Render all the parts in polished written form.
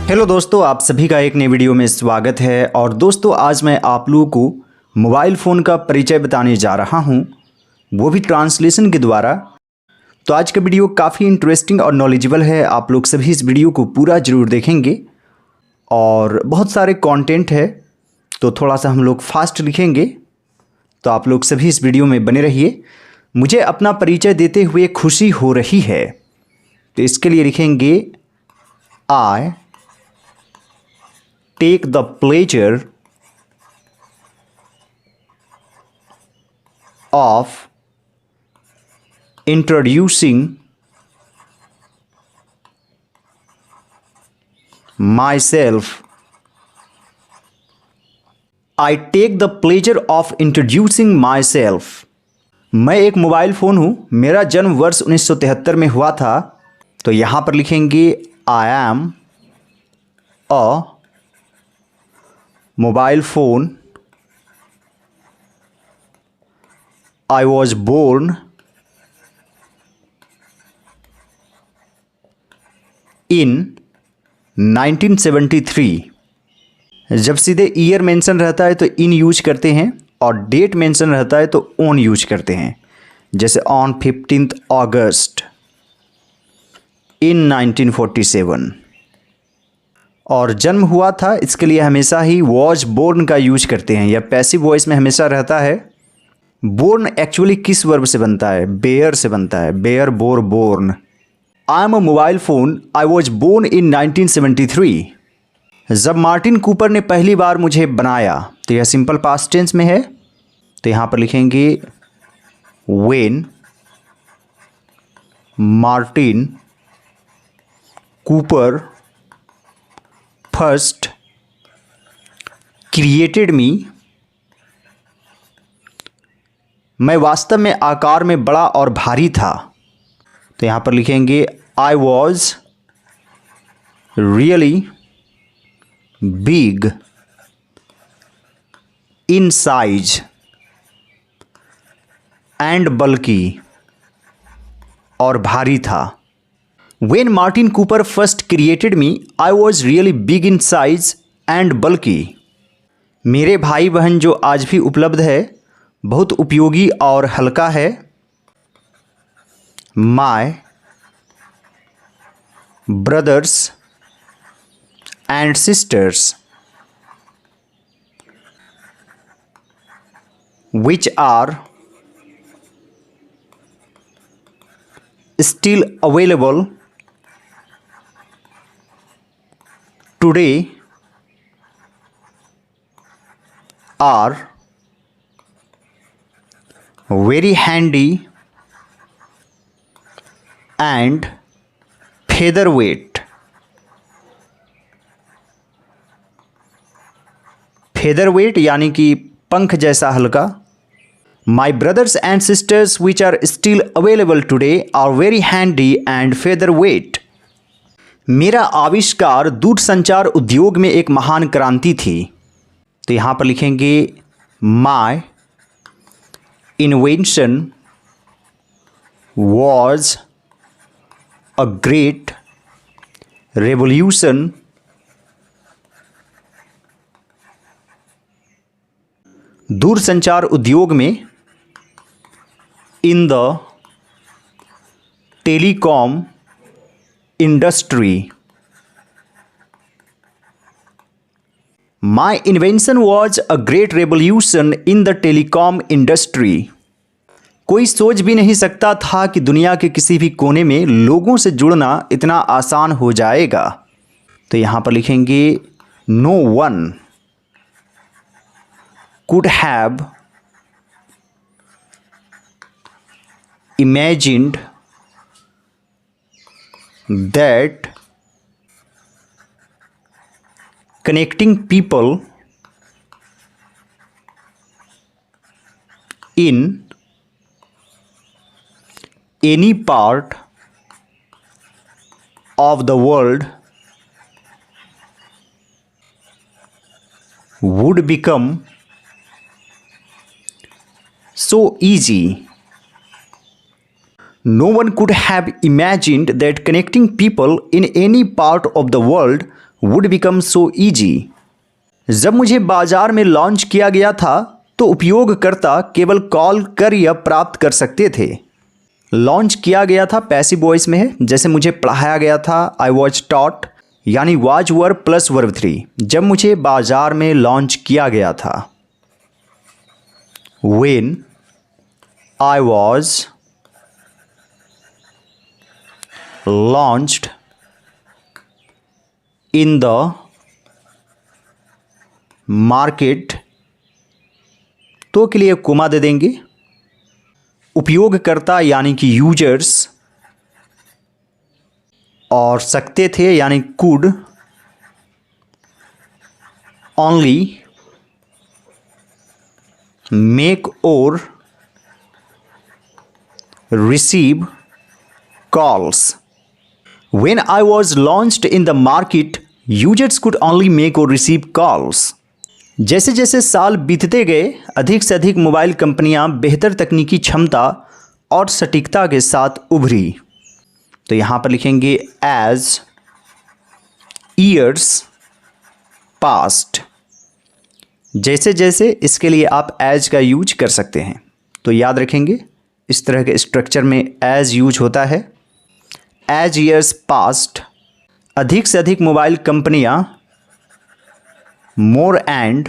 Hello दोस्तों, आप सभी का एक नई वीडियो में स्वागत है। और दोस्तों, आज मैं आप लोगों को मोबाइल फ़ोन का परिचय बताने जा रहा हूं, वो भी ट्रांसलेशन के द्वारा। तो आज का वीडियो काफ़ी इंटरेस्टिंग और नॉलेजेबल है। आप लोग सभी इस वीडियो को पूरा ज़रूर देखेंगे और बहुत सारे कंटेंट है, तो थोड़ा सा हम लोग फास्ट लिखेंगे। तो आप लोग सभी इस वीडियो में बने रहिए। मुझे अपना परिचय देते हुए खुशी हो रही है, तो इसके लिए लिखेंगे आई take the pleasure of introducing myself. I take the pleasure of introducing myself. मैं एक मोबाइल फ़ोन हूँ। मेरा जन्म वर्ष 1973 में हुआ था। तो यहाँ पर लिखेंगे I am a mobile phone. I was born in 1973. जब सीधे ईयर मेंशन रहता है तो इन यूज करते हैं, और डेट मेंशन रहता है तो ऑन यूज करते हैं। जैसे ऑन 15 अगस्त इन 1947। और जन्म हुआ था, इसके लिए हमेशा ही वॉज बोर्न का यूज करते हैं। यह पैसिव वॉइस में हमेशा रहता है। बोर्न एक्चुअली किस वर्ब से बनता है? बेयर से बनता है। Bear, bore, born. I am a mobile phone. I was born in 1973। जब मार्टिन कूपर ने पहली बार मुझे बनाया, तो यह सिंपल पास्ट टेंस में है। तो यहाँ पर लिखेंगे when Martin Cooper first created मी। मैं वास्तव में आकार में बड़ा और भारी था। तो यहाँ पर लिखेंगे I was really big in size and बल्कि, और भारी था। When Martin Cooper first created me, I was really big in size and bulky. मेरे भाई बहन जो आज भी उपलब्ध है, बहुत उपयोगी और हल्का है। My brothers and sisters, which are still available today, are very handy and featherweight. featherweight यानी कि पंख जैसा हल्का। My brothers and sisters which are still available today are very handy and featherweight. मेरा आविष्कार दूरसंचार उद्योग में एक महान क्रांति थी। तो यहाँ पर लिखेंगे My invention was a great revolution दूरसंचार उद्योग में in the telecom industry. My invention was a great revolution in the telecom industry. कोई सोच भी नहीं सकता था कि दुनिया के किसी भी कोने में लोगों से जुड़ना इतना आसान हो जाएगा। तो यहाँ पर लिखेंगे No one could have imagined that connecting people in any part of the world would become so easy. No one could have imagined that connecting people in any part of the world would become so easy. जब मुझे बाजार में launch किया गया था तो उपयोगकर्ता केवल कॉल कर या प्राप्त कर सकते थे। लॉन्च किया गया था पैसिव वॉइस में है, जैसे मुझे पढ़ाया गया था, आई वॉज टॉट, यानी वाज वर्ब प्लस वर्ब 3। जब मुझे बाजार में लॉन्च किया गया था, when I was launched in the market, तो के लिए कोमा दे देंगे। उपयोगकर्ता यानी कि यूजर्स, और सकते थे यानी कुड, ओनली मेक और receive calls. When I was launched in the market, users could only make or receive calls. जैसे जैसे साल बीतते गए, अधिक से अधिक मोबाइल कंपनियां बेहतर तकनीकी क्षमता और सटीकता के साथ उभरी। तो यहाँ पर लिखेंगे as years passed। जैसे जैसे, इसके लिए आप as का यूज कर सकते हैं। तो याद रखेंगे, इस तरह के स्ट्रक्चर में as यूज होता है। As years passed, अधिक से अधिक मोबाइल कंपनियां more and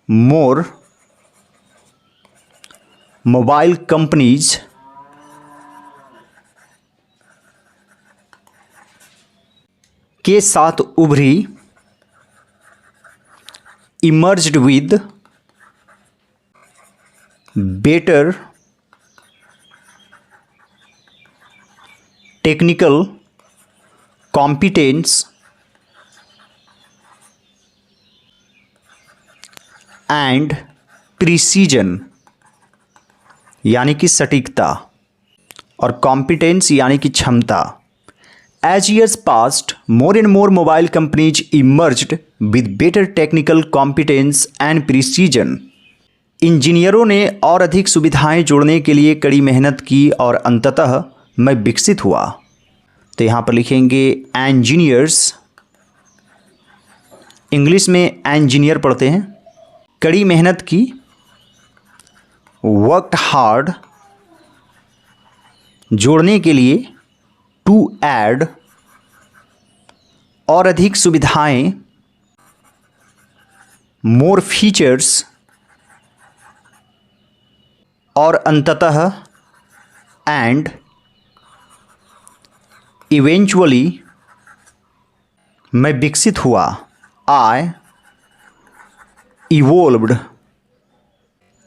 more mobile companies के साथ उभरी, emerged with better technical competence and precision, यानी कि सटीकता, और कॉम्पिटेंस यानी कि क्षमता। As years passed, more and more mobile companies emerged with better technical competence and precision. इंजीनियरों ने और अधिक सुविधाएं जोड़ने के लिए कड़ी मेहनत की और अंततः मैं विकसित हुआ। तो यहाँ पर लिखेंगे इंजीनियर्स, इंग्लिश में इंजीनियर पढ़ते हैं। कड़ी मेहनत की, वर्कड हार्ड, जोड़ने के लिए, टू ऐड, और अधिक सुविधाएं, मोर फीचर्स, और अंततः एंड इवेंचुअली मैं विकसित हुआ। आई इवोल्व्ड।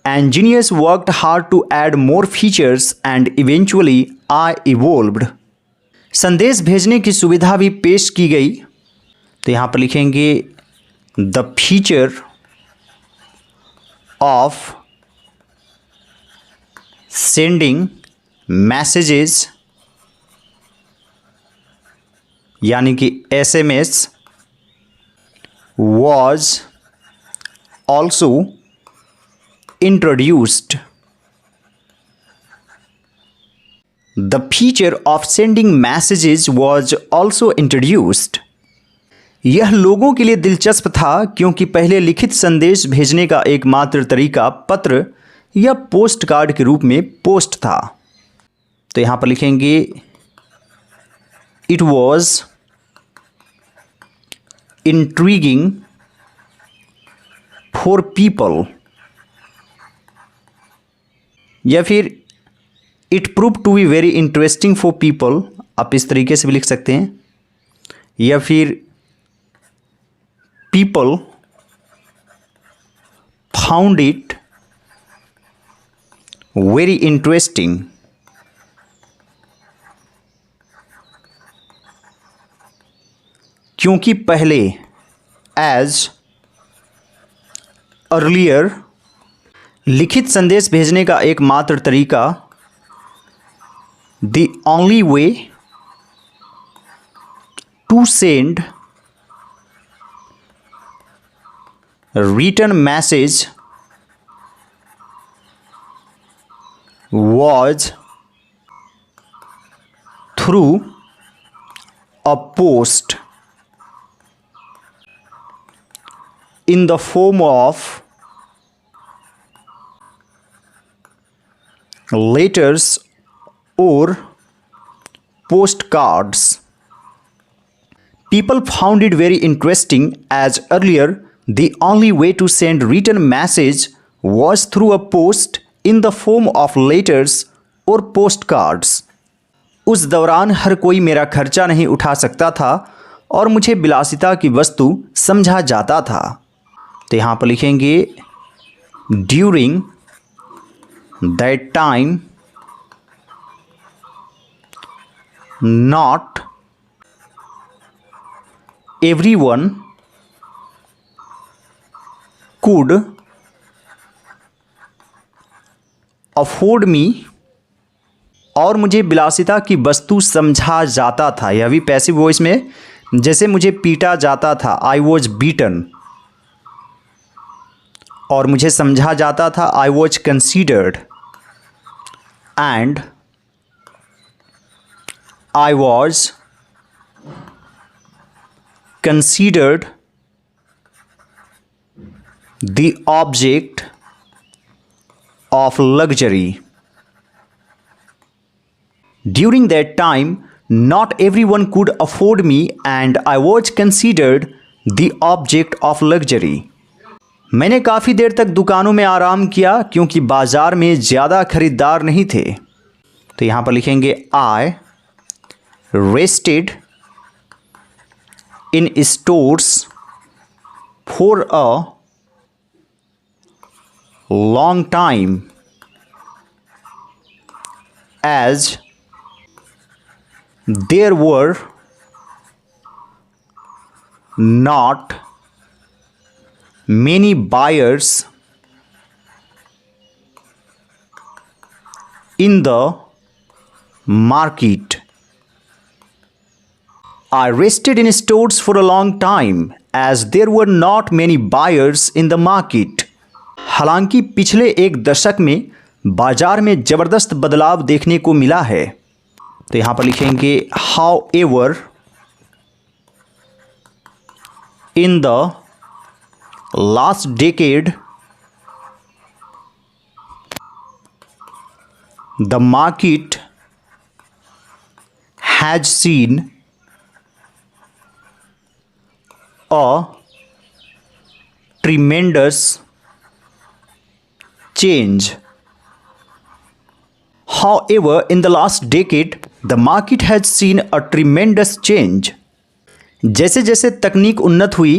Engineers worked hard to add more features and eventually I evolved. संदेश भेजने की सुविधा भी पेश की गई। तो यहाँ पर लिखेंगे the feature of sending messages, यानी कि SMS, was also introduced. The feature of sending messages was also introduced. यह लोगों के लिए दिलचस्प था क्योंकि पहले लिखित संदेश भेजने का एकमात्र तरीका पत्र या पोस्ट कार्ड के रूप में पोस्ट था। तो यहाँ पर लिखेंगे It was intriguing for people, या फिर it prove to be very interesting for people, आप इस तरीके से भी लिख सकते हैं। या फिर people found it very interesting. क्योंकि पहले, एज अर्लियर, लिखित संदेश भेजने का एकमात्र तरीका, the only way to send written message was through a post। in the form of letters or postcards. People found it very interesting as earlier the only way to send written message was through a post in the form of letters or postcards. उस दौरान हर कोई मेरा खर्चा नहीं उठा सकता था और मुझे विलासिता की वस्तु समझा जाता था। तो यहाँ पर लिखेंगे during that time not everyone could afford me, और मुझे विलासिता की वस्तु समझा जाता था। यह भी पैसिव वॉइस में, जैसे मुझे पीटा जाता था, आई वॉज बीटन, और मुझे समझा जाता था, I was considered, and I was considered the object of luxury. During that time, not everyone could afford me and I was considered the object of luxury. मैंने काफ़ी देर तक दुकानों में आराम किया क्योंकि बाज़ार में ज़्यादा खरीदार नहीं थे। तो यहाँ पर लिखेंगे I rested in stores for a long time as there were not many buyers in the market. I rested in stores for a long time as there were not many buyers in the market. हालांकि पिछले एक दशक में बाजार में ज़बरदस्त बदलाव देखने को मिला है। तो यहाँ पर लिखेंगे however in the last decade the market has seen a tremendous change. However, in the last decade, the market has seen a tremendous change. जैसे जैसे तकनीक उन्नत हुई,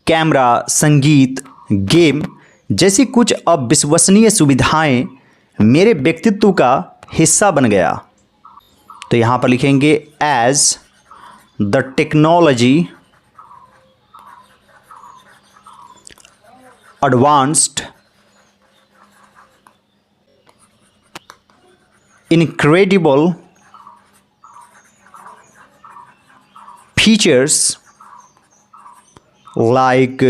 कैमरा, संगीत, गेम जैसी कुछ अविश्वसनीय सुविधाएं मेरे व्यक्तित्व का हिस्सा बन गया। तो यहाँ पर लिखेंगे as the technology advanced incredible features like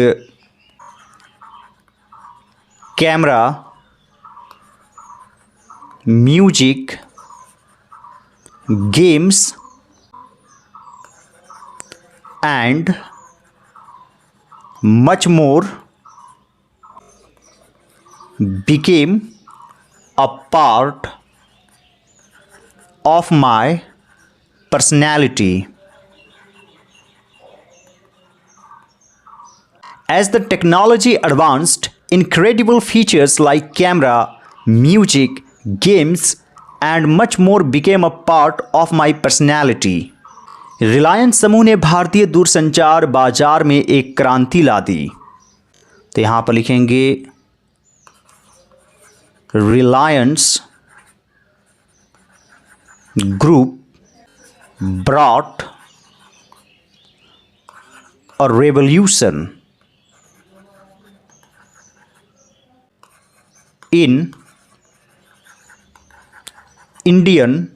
camera, music, games and much more became a part of my personality. As the technology advanced, incredible features like camera, music, games and much more became a part of my personality. Reliance समूह ने भारतीय दूरसंचार बाजार में एक क्रांति ला दी। तो यहाँ पर लिखेंगे Reliance Group brought a revolution in Indian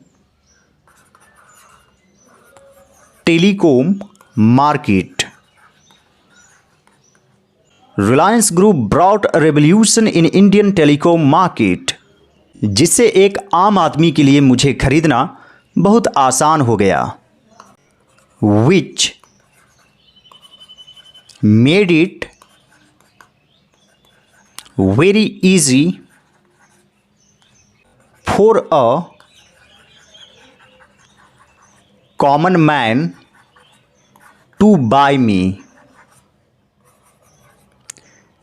telecom market. Reliance Group brought a revolution in Indian telecom market, जिससे एक आम आदमी के लिए मुझे खरीदना बहुत आसान हो गया। Which made it very easy for a common man to buy me,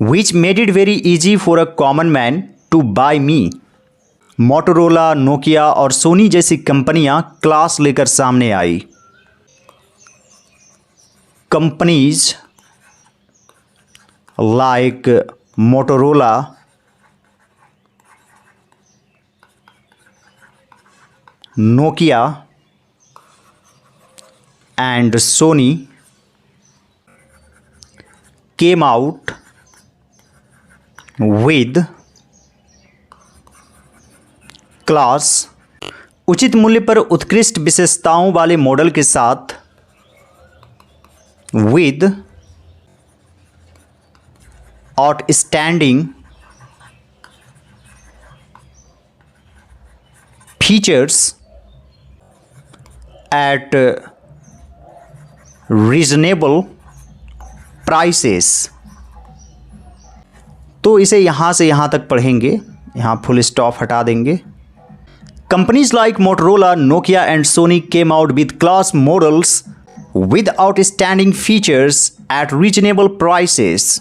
which made it very easy for a common man to buy me. Motorola, Nokia और सोनी जैसी कंपनियां क्लास लेकर सामने आई. Companies like Motorola, Nokia and Sony came out with class उचित मूल्य पर उत्कृष्ट विशेषताओं वाले मॉडल के साथ with outstanding features at reasonable prices. तो इसे यहाँ से यहाँ तक पढ़ेंगे, यहाँ फुल स्टॉप हटा देंगे. Companies like Motorola, Nokia and Sony came out with class models with outstanding features at reasonable prices.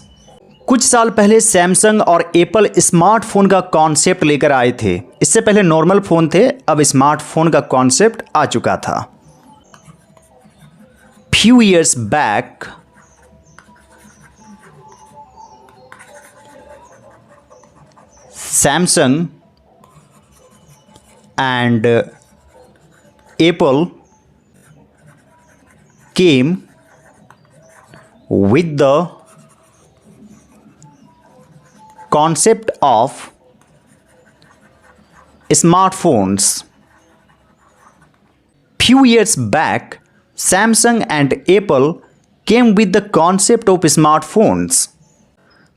कुछ साल पहले सैमसंग और एप्पल स्मार्टफोन का कॉन्सेप्ट लेकर आए थे. इससे पहले नॉर्मल फ़ोन थे, अब स्मार्टफोन का कॉन्सेप्ट आ चुका था. Few years back, Samsung and Apple came with the concept of smartphones. Few years back, Samsung and Apple came with the concept of smartphones.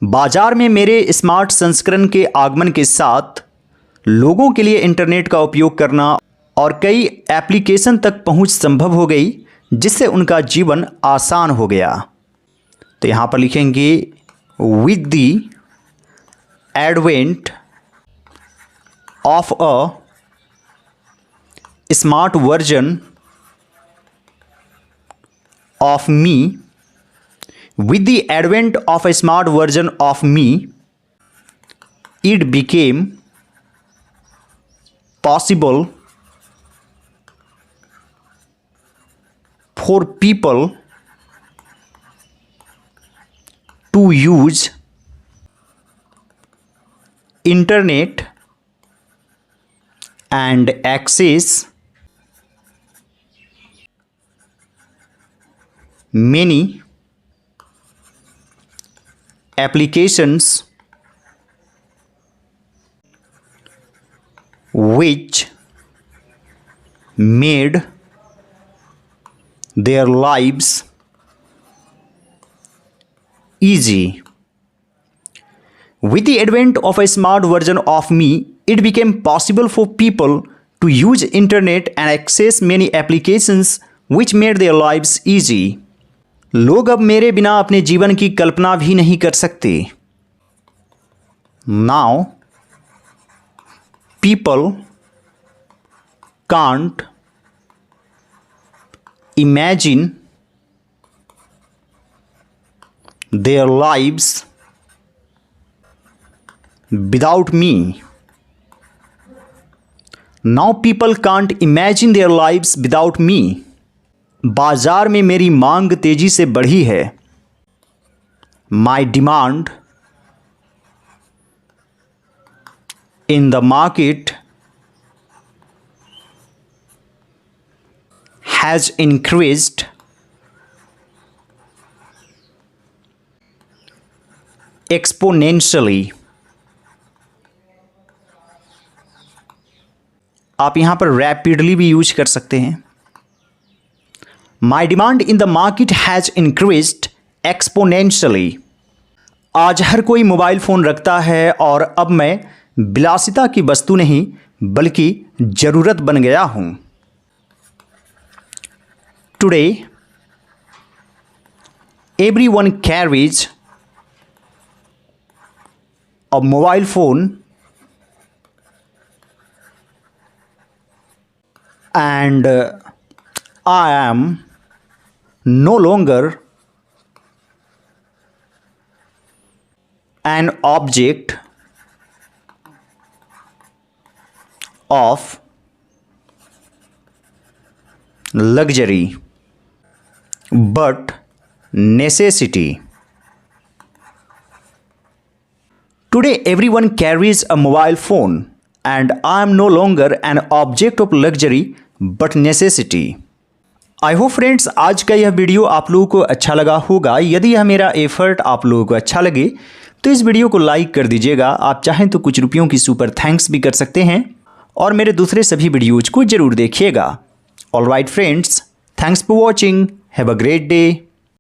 बाजार में मेरे स्मार्ट संस्करण के आगमन के साथ लोगों के लिए इंटरनेट का उपयोग करना और कई एप्लीकेशन तक पहुंच संभव हो गई, जिससे उनका जीवन आसान हो गया. तो यहाँ पर लिखेंगे with the advent of a smart version of me, with the advent of a smart version of me, it became possible for people to use internet and access many applications which made their lives easy. With the advent of a smart version of me, it became possible for people to use internet and access many applications which made their lives easy. लोग अब मेरे बिना अपने जीवन की कल्पना भी नहीं कर सकते. Now people can't imagine their lives without me. Now people can't imagine their lives without me. बाजार में मेरी मांग तेजी से बढ़ी है. My demand in the market has increased exponentially. आप यहाँ पर रैपिडली भी यूज कर सकते हैं. My demand in the market has increased exponentially. आज हर कोई मोबाइल फ़ोन रखता है और अब मैं विलासिता की वस्तु नहीं बल्कि ज़रूरत बन गया हूँ. Today, everyone carries a mobile phone and I am no longer an object of luxury but necessity. Today everyone carries a mobile phone and I am no longer an object of luxury but necessity. I hope friends आज का यह video आप लोगों को अच्छा लगा होगा। यदि यह मेरा एफर्ट आप लोगों को अच्छा लगे तो इस वीडियो को लाइक कर दीजिएगा। आप चाहें तो कुछ रुपयों की सुपर थैंक्स भी कर सकते हैं और मेरे दूसरे सभी वीडियोज को जरूर देखिएगा। Alright friends, thanks for watching, have a great day.